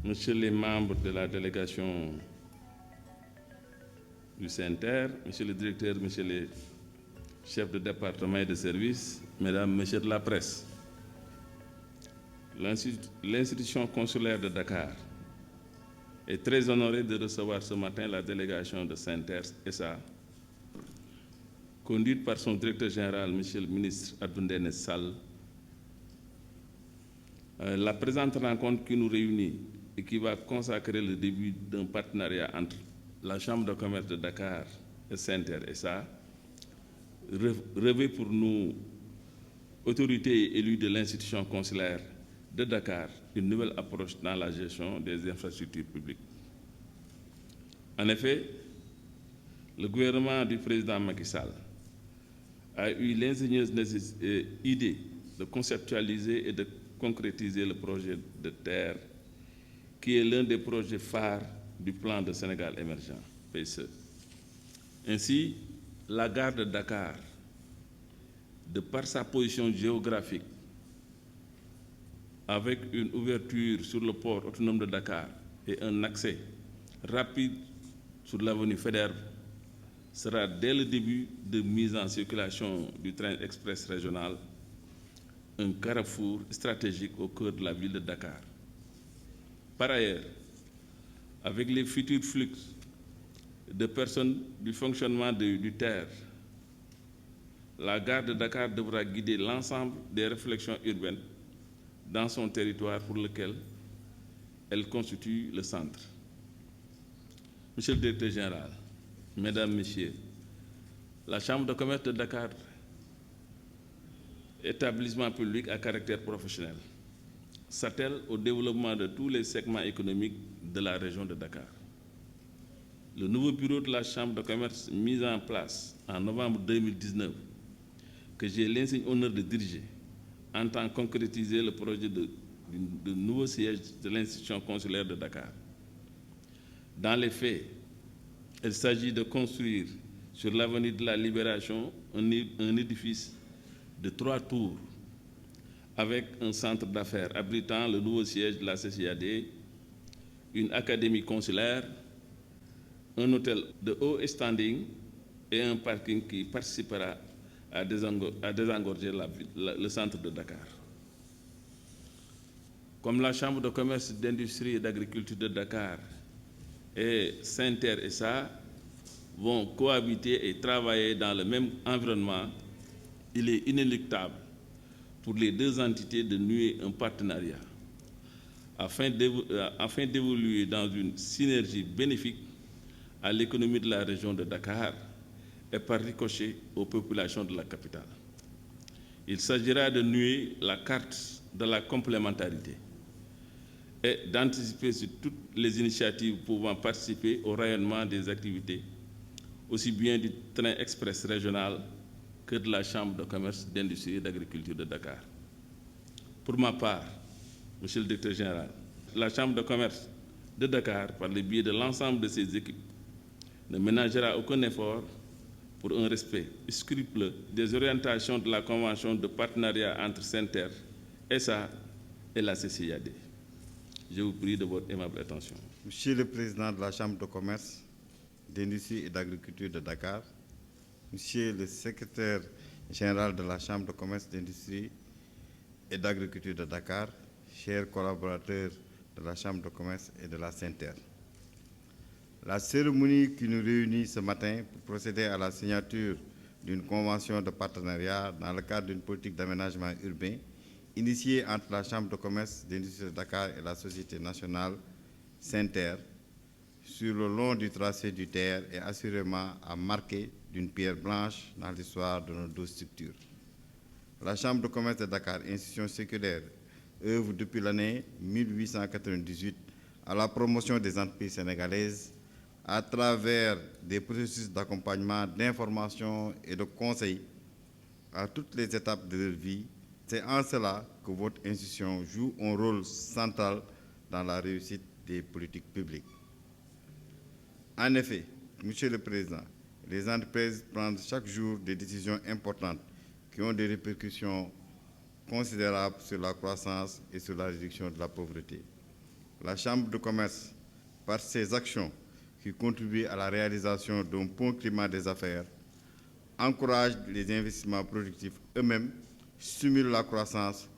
Messieurs les membres de la délégation du CNTR, Monsieur le directeur, Messieurs les chefs de département et de service, Mesdames, Messieurs de la presse, l'institution consulaire de Dakar est très honorée de recevoir ce matin la délégation de CNTR SA, conduite par son directeur général, Monsieur le ministre Abdoundéné Sall. La présente rencontre qui nous réunit et qui va consacrer le début d'un partenariat entre la Chambre de commerce de Dakar et CNTR SA revêt pour nous, autorités et élus de l'institution consulaire de Dakar, une nouvelle approche dans la gestion des infrastructures publiques. En effet, le gouvernement du président Macky Sall a eu l'ingénieuse idée de conceptualiser et de concrétiser le projet de terre qui est l'un des projets phares du plan de Sénégal émergent, PSE. Ainsi, la gare de Dakar, de par sa position géographique, avec une ouverture sur le port autonome de Dakar et un accès rapide sur l'avenue Faidherbe, sera dès le début de mise en circulation du train express régional un carrefour stratégique au cœur de la ville de Dakar. Par ailleurs, avec les futurs flux de personnes du fonctionnement du TER, la gare de Dakar devra guider l'ensemble des réflexions urbaines dans son territoire pour lequel elle constitue le centre. Monsieur le directeur général, Mesdames, Messieurs, la Chambre de commerce de Dakar, établissement public à caractère professionnel, s'attelle au développement de tous les segments économiques de la région de Dakar. Le nouveau bureau de la Chambre de commerce mis en place en novembre 2019, que j'ai l'insigne honneur de diriger, entend concrétiser le projet de nouveau siège de l'institution consulaire de Dakar. Dans les faits, il s'agit de construire sur l'avenue de la Libération un édifice de 3 tours avec un centre d'affaires abritant le nouveau siège de la CCAD, une académie consulaire, un hôtel de haut standing et un parking qui participera à désengorger le centre de Dakar. Comme la Chambre de commerce, d'industrie et d'agriculture de Dakar et CNTR SA vont cohabiter et travailler dans le même environnement, il est inéluctable pour les deux entités de nouer un partenariat afin d'évoluer dans une synergie bénéfique à l'économie de la région de Dakar et par ricochet aux populations de la capitale. Il s'agira de nouer la carte de la complémentarité et d'anticiper sur toutes les initiatives pouvant participer au rayonnement des activités, aussi bien du train express régional que de la Chambre de commerce, d'industrie et d'agriculture de Dakar. Pour ma part, Monsieur le directeur général, la Chambre de commerce de Dakar, par le biais de l'ensemble de ses équipes, ne ménagera aucun effort pour un respect scrupuleux des orientations de la Convention de partenariat entre CNTR, SA et la CCIAD. Je vous prie de votre aimable attention. Monsieur le Président de la Chambre de commerce, d'industrie et d'agriculture de Dakar, Monsieur le Secrétaire général de la Chambre de commerce, d'industrie et d'agriculture de Dakar, chers collaborateurs de la Chambre de commerce et de la CNTR. La cérémonie qui nous réunit ce matin pour procéder à la signature d'une convention de partenariat dans le cadre d'une politique d'aménagement urbain initiée entre la Chambre de commerce d'industrie de Dakar et la Société nationale CNTR sur le long du tracé du TER est assurément à marquer d'une pierre blanche dans l'histoire de nos deux structures. La Chambre de commerce de Dakar, institution séculaire, œuvre depuis l'année 1898 à la promotion des entreprises sénégalaises à travers des processus d'accompagnement, d'information et de conseil à toutes les étapes de leur vie. C'est en cela que votre institution joue un rôle central dans la réussite des politiques publiques. En effet, Monsieur le Président, les entreprises prennent chaque jour des décisions importantes qui ont des répercussions considérables sur la croissance et sur la réduction de la pauvreté. La Chambre de commerce, par ses actions qui contribuent à la réalisation d'un bon climat des affaires, encourage les investissements productifs eux-mêmes, stimule la croissance,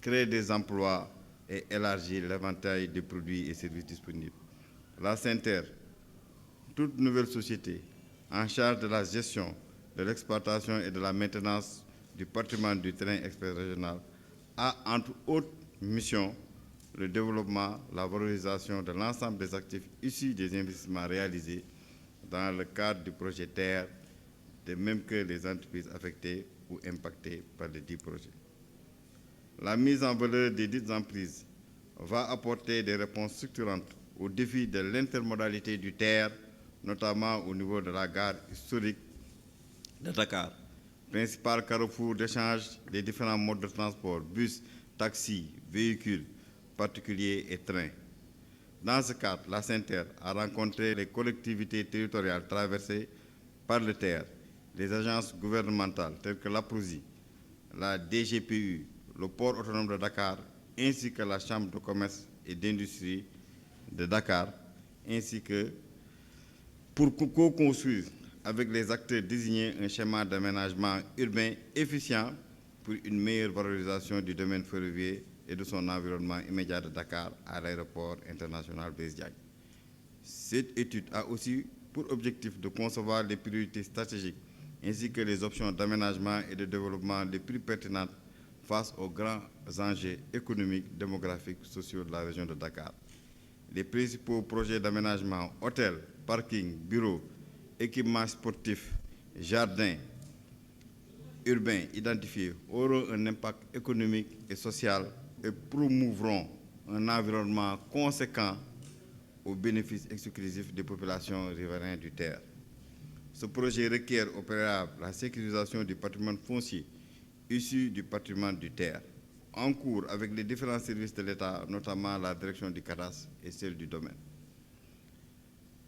crée des emplois et élargit l'éventail des produits et services disponibles. La SENTER, toute nouvelle société en charge de la gestion, de l'exploitation et de la maintenance du patrimoine du train express régional, a entre autres missions le développement, la valorisation de l'ensemble des actifs issus des investissements réalisés dans le cadre du projet TER, de même que les entreprises affectées ou impactées par les 10 projets. La mise en valeur des dites emprises va apporter des réponses structurantes aux défis de l'intermodalité du TER, notamment au niveau de la gare historique de Dakar, principal carrefour d'échange des différents modes de transport, bus, taxis, véhicules particuliers et trains. Dans ce cadre, la SENTER a rencontré les collectivités territoriales traversées par le TER, les agences gouvernementales telles que l'APROSI, la DGPU, le port autonome de Dakar, ainsi que la Chambre de commerce et d'industrie de Dakar, ainsi que pour co-construire avec les acteurs désignés un schéma d'aménagement urbain efficient pour une meilleure valorisation du domaine ferroviaire et de son environnement immédiat de Dakar à l'aéroport international Blaise Diagne. Cette étude a aussi pour objectif de concevoir les priorités stratégiques ainsi que les options d'aménagement et de développement les plus pertinentes face aux grands enjeux économiques, démographiques, sociaux de la région de Dakar. Les principaux projets d'aménagement, hôtels, parkings, bureaux, équipements sportifs, jardins, urbains identifiés auront un impact économique et social et promouvront un environnement conséquent au bénéfice exclusif des populations riveraines du TER. Ce projet requiert au préalable la sécurisation du patrimoine foncier issu du patrimoine du TER, en cours avec les différents services de l'État, notamment la direction du cadastre et celle du domaine.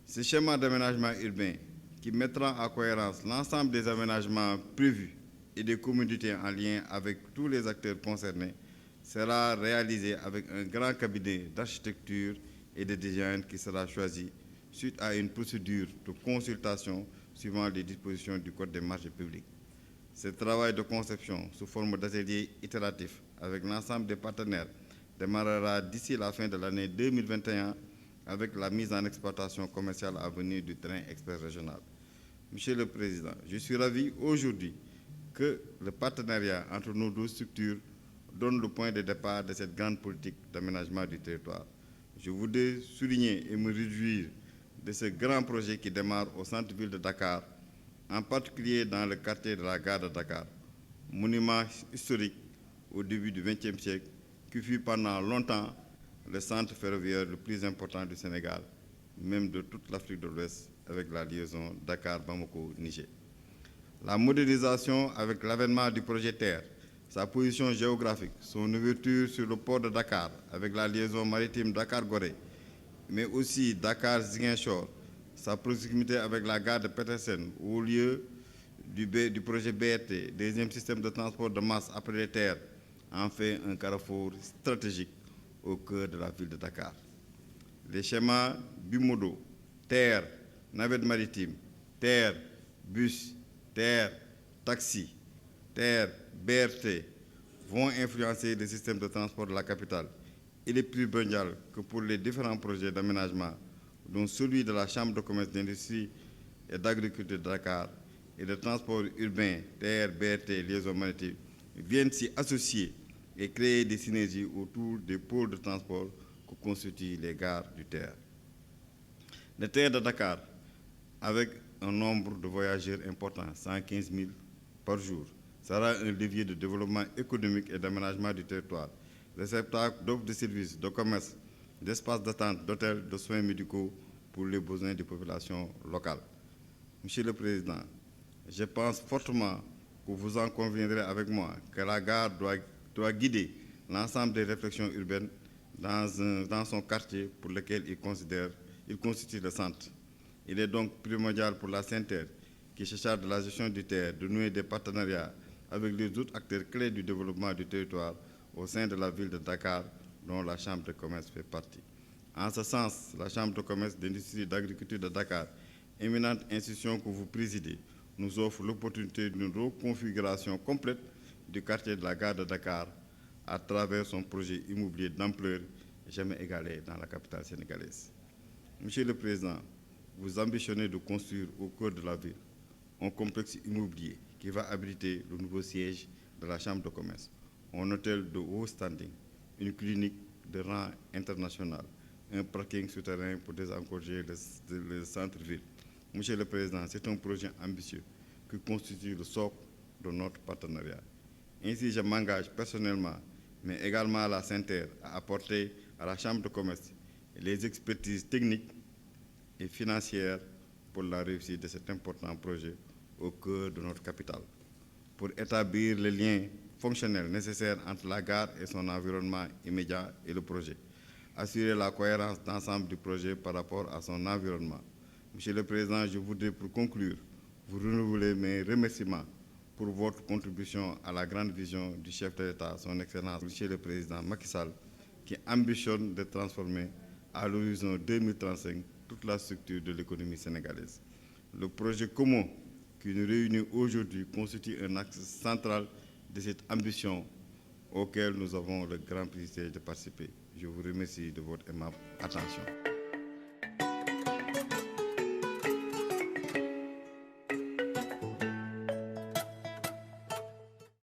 Ce schéma d'aménagement urbain qui mettra en cohérence l'ensemble des aménagements prévus et des communautés en lien avec tous les acteurs concernés sera réalisé avec un grand cabinet d'architecture et de design qui sera choisi suite à une procédure de consultation suivant les dispositions du Code des marchés publics. Ce travail de conception sous forme d'atelier itératif avec l'ensemble des partenaires démarrera d'ici la fin de l'année 2021 avec la mise en exploitation commerciale à venir du train express régional. Monsieur le Président, je suis ravi aujourd'hui que le partenariat entre nos deux structures donne le point de départ de cette grande politique d'aménagement du territoire. Je voudrais souligner et me réjouir de ce grand projet qui démarre au centre-ville de Dakar, en particulier dans le quartier de la gare de Dakar, monument historique au début du XXe siècle, qui fut pendant longtemps le centre ferroviaire le plus important du Sénégal, même de toute l'Afrique de l'Ouest, avec la liaison Dakar-Bamako-Niger. La modernisation avec l'avènement du projet TER, sa position géographique, son ouverture sur le port de Dakar avec la liaison maritime Dakar-Gorée, mais aussi Dakar-Ziguinchor, sa proximité avec la gare de Petersen, au lieu du projet BRT, deuxième système de transport de masse après les terres, en fait un carrefour stratégique au cœur de la ville de Dakar. Les schémas bimodaux, terre, navette maritime, terre, bus, terre, taxi, terre, BRT vont influencer le système de transport de la capitale. Il est plus mondial que pour les différents projets d'aménagement, dont celui de la Chambre de commerce d'industrie et d'agriculture de Dakar et de transport urbain, TER, BRT, liaison maritime, viennent s'y associer et créer des synergies autour des pôles de transport que constituent les gares du TER. Le TER de Dakar, avec un nombre de voyageurs important, 115 000 par jour, sera un levier de développement économique et d'aménagement du territoire, réceptacle d'offres de services, de commerce, d'espaces d'attente, d'hôtels, de soins médicaux pour les besoins des populations locales. Monsieur le Président, je pense fortement que vous en conviendrez avec moi que la gare doit guider l'ensemble des réflexions urbaines dans son quartier pour lequel il constitue le centre. Il est donc primordial pour la SENTER, qui se charge de la gestion du TER, de nouer des partenariats avec les autres acteurs clés du développement du territoire au sein de la ville de Dakar, dont la Chambre de commerce fait partie. En ce sens, la Chambre de commerce, d'industrie et d'agriculture de Dakar, éminente institution que vous présidez, nous offre l'opportunité d'une reconfiguration complète du quartier de la gare de Dakar à travers son projet immobilier d'ampleur jamais égalé dans la capitale sénégalaise. Monsieur le Président, vous ambitionnez de construire au cœur de la ville un complexe immobilier qui va abriter le nouveau siège de la Chambre de commerce, un hôtel de haut standing, une clinique de rang international, un parking souterrain pour désengorger le centre-ville. Monsieur le Président, c'est un projet ambitieux qui constitue le socle de notre partenariat. Ainsi, je m'engage personnellement, mais également à la SENTER, à apporter à la Chambre de commerce les expertises techniques et financières pour la réussite de cet important projet au cœur de notre capitale, pour établir les liens fonctionnels nécessaires entre la gare et son environnement immédiat et le projet, assurer la cohérence d'ensemble du projet par rapport à son environnement. Monsieur le Président, je voudrais pour conclure vous renouveler mes remerciements pour votre contribution à la grande vision du chef de l'État, son Excellence, Monsieur le Président Macky Sall, qui ambitionne de transformer à l'horizon 2035 toute la structure de l'économie sénégalaise. Le projet commun qui nous réunit aujourd'hui constitue un axe central de cette ambition auquel nous avons le grand plaisir de participer. Je vous remercie de votre aimable attention.